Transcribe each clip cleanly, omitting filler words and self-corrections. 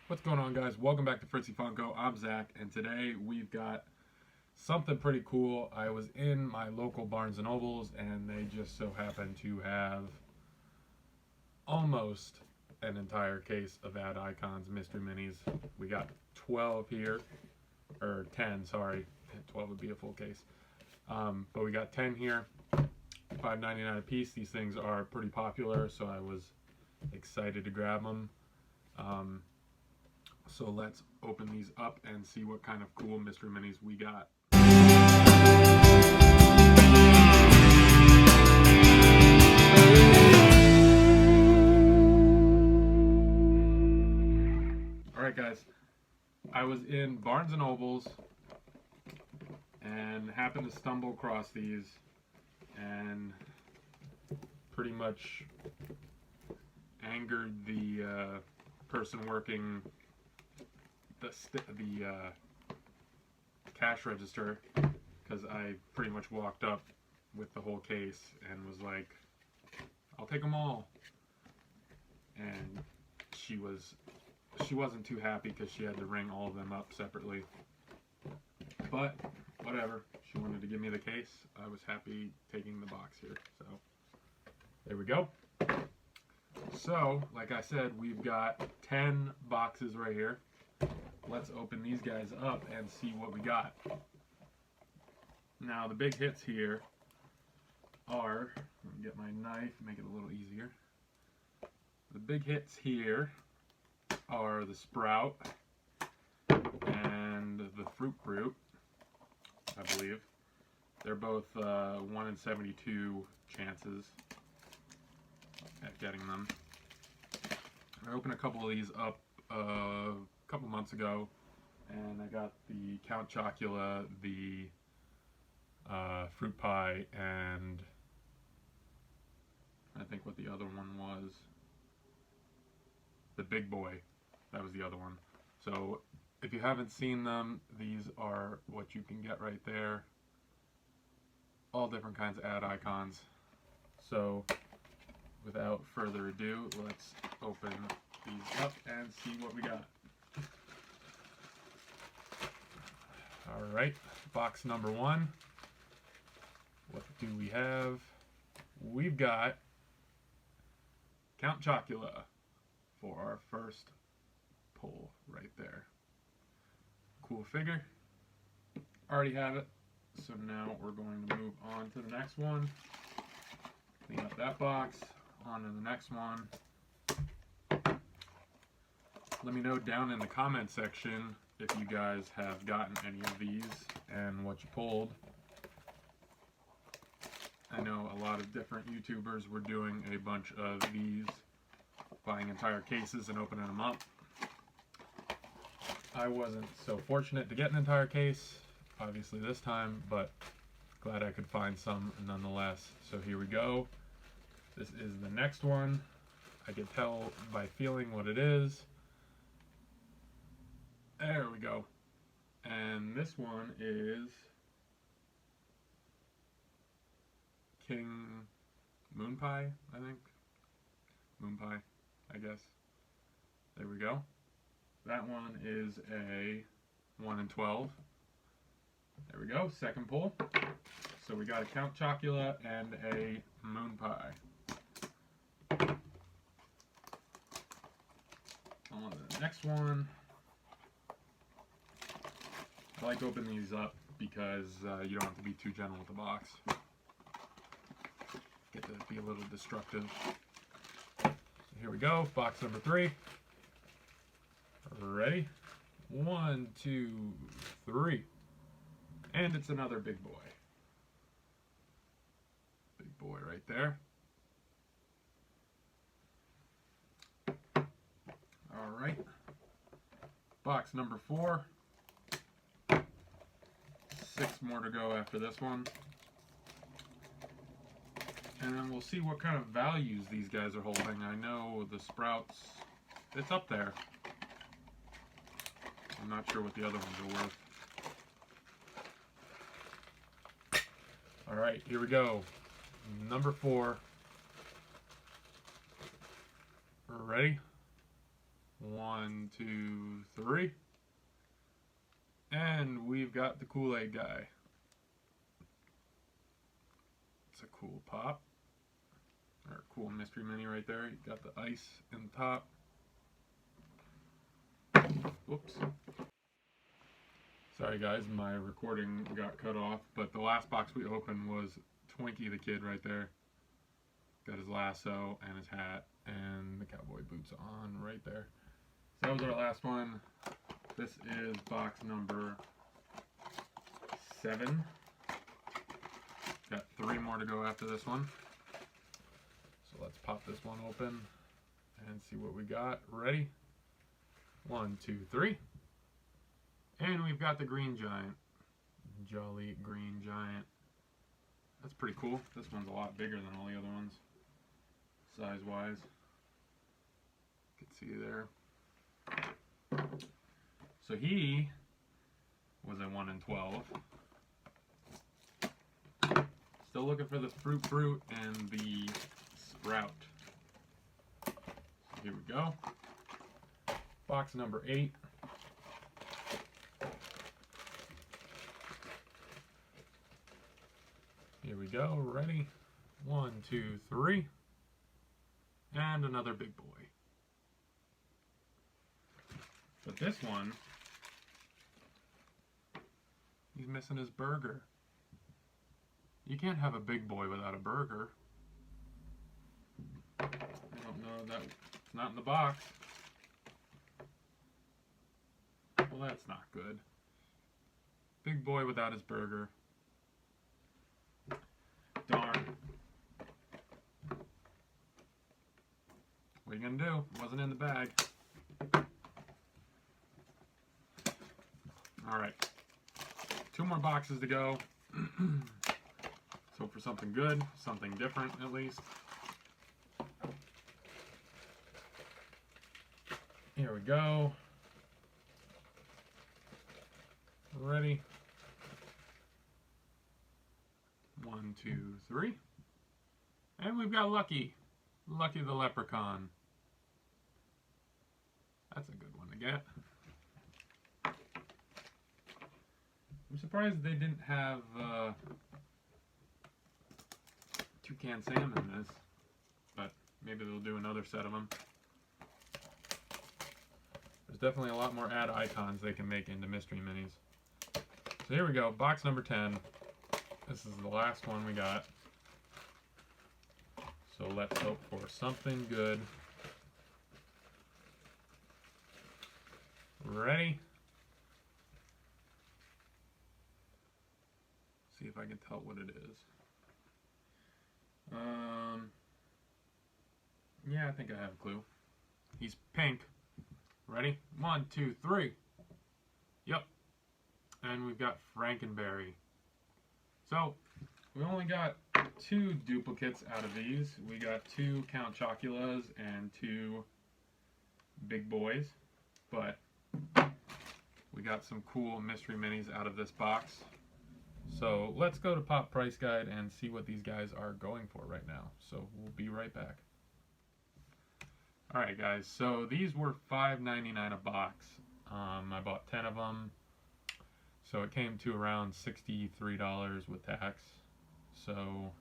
What's going on, guys? Welcome back to Fritzy Funko. I'm Zach, and today we've got something pretty cool. I was in my local Barnes & Nobles, and they just so happened to have almost an entire case of Ad Icons Mystery Minis. We got 12 here, or 10, sorry. 12 would be a full case. But we got 10 here, $5.99 a piece. These things are pretty popular, so I was excited to grab them. So let's open these up and see what kind of cool mystery minis we got. Alright guys, I was in Barnes & Nobles and happened to stumble across these and pretty much angered the person working the cash register, because I pretty much walked up with the whole case and was like, I'll take them all. And she wasn't too happy because she had to ring all of them up separately. But whatever, she wanted to give me the case. I was happy taking the box here. So there we go. So, like I said, we've got 10 boxes right here. Let's open these guys up and see what we got. Now, the big hits here are, let me get my knife, make it a little easier. The big hits here are the Sprout and the Fruit Brute, I believe. They're both 1 in 72 chances at getting them. I opened a couple of these up a couple months ago, and I got the Count Chocula, the Fruit Pie, and I think what the other one was, the Big Boy. That was the other one. So if you haven't seen them, these are what you can get right there. All different kinds of ad icons. So without further ado, let's open these up and see what we got. Alright, box number 1. What do we have? We've got Count Chocula for our first pull right there. Cool figure. Already have it. So now we're going to move on to the next one. Clean up that box. On to the next one. Let me know down in the comment section if you guys have gotten any of these and what you pulled. I know a lot of different YouTubers were doing a bunch of these, buying entire cases and opening them up. I wasn't so fortunate to get an entire case, obviously this time, but glad I could find some nonetheless. So here we go. This is the next one. I can tell by feeling what it is. There we go. And this one is King Moon Pie, I think. Moon Pie, I guess. There we go. That one is a 1 in 12. There we go, second pull. So we got a Count Chocula and a Moon Pie. On to the next one. I like opening these up because you don't have to be too gentle with the box. Get to be a little destructive. Here we go, box number 3. Ready? 1, 2, 3. And it's another big boy. Big boy right there. Alright. Box number 4. 6 more to go after this one. And then we'll see what kind of values these guys are holding. I know the Sprouts, it's up there. I'm not sure what the other ones are worth. Alright, here we go. Number 4. Ready? 1, 2, 3. And we've got the Kool-Aid guy. It's a cool pop. Or a cool mystery mini right there. You got the ice in the top. Whoops. Sorry guys, my recording got cut off, but the last box we opened was Twinkie the Kid right there. Got his lasso and his hat and the cowboy boots on right there. So that was our last one. This is box number 7. Got 3 more to go after this one. So let's pop this one open and see what we got. Ready? 1, 2, 3. And we've got the Green Giant. Jolly Green Giant. That's pretty cool. This one's a lot bigger than all the other ones, size-wise. You can see there. So he was a 1 in 12. Still looking for the Fruit and the Sprout. So here we go. Box number 8. Here we go. Ready? 1, 2, 3. And another big boy. But this one, he's missing his burger. You can't have a big boy without a burger. I don't know, that it's not in the box. Well, that's not good. Big boy without his burger. Darn. What are you gonna do? It wasn't in the bag. Alright. 2 more boxes to go. So for something good, something different at least. Here we go. Ready? 1, 2, 3. And we've got Lucky. Lucky the Leprechaun. That's a good one to get. I'm surprised they didn't have Toucan Sam in this, but maybe they'll do another set of them. There's definitely a lot more ad icons they can make into mystery minis. So here we go, box number 10. This is the last one we got. So let's hope for something good. Ready? See if I can tell what it is. Yeah, I think I have a clue. He's pink. Ready? 1, 2, 3. Yep. And we've got Frankenberry. So, we only got 2 duplicates out of these. We got 2 Count Choculas and 2 Big Boys. But we got some cool mystery minis out of this box. So let's go to Pop Price Guide and see what these guys are going for right now. So we'll be right back. Alright guys, so these were $5.99 a box. I bought 10 of them. So it came to around $63 with tax. So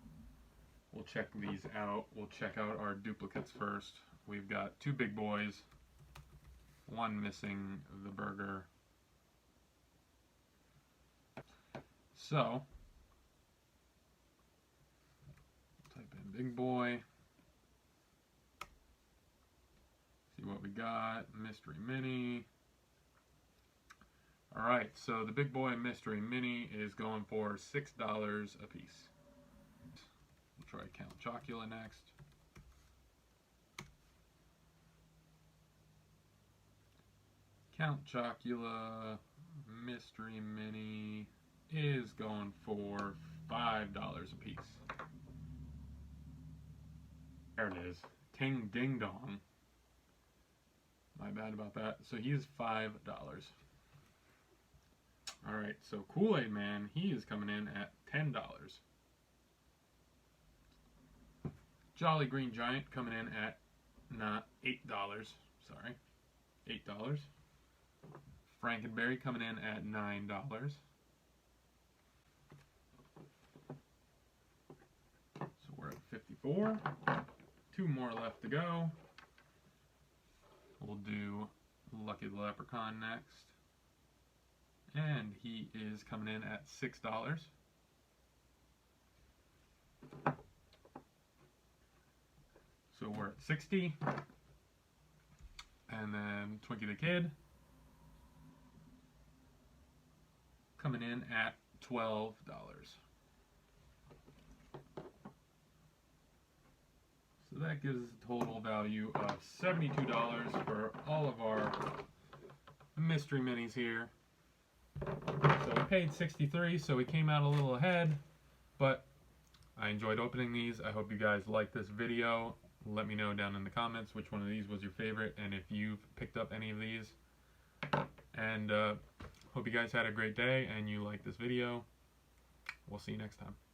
we'll check these out. We'll check out our duplicates first. We've got 2 big boys, 1 missing the burger. So, type in big boy, see what we got, mystery mini. Alright, so the big boy mystery mini is going for $6 a piece. We'll try Count Chocula next. Count Chocula mystery mini is going for $5 a piece. There it is. Ting Ding Dong. My bad about that. So he is $5. Alright, so Kool-Aid Man, he is coming in at $10. Jolly Green Giant coming in at $8. Sorry. $8. Frankenberry coming in at $9. So we're at 54. 2 more left to go. We'll do Lucky the Leprechaun next. And he is coming in at $6. So we're at 60. And then Twinkie the Kid coming in at $12. So that gives us a total value of $72 for all of our mystery minis here. So we paid $63, so we came out a little ahead, but I enjoyed opening these. I hope you guys liked this video. Let me know down in the comments which one of these was your favorite and if you've picked up any of these. And hope you guys had a great day and you liked this video. We'll see you next time.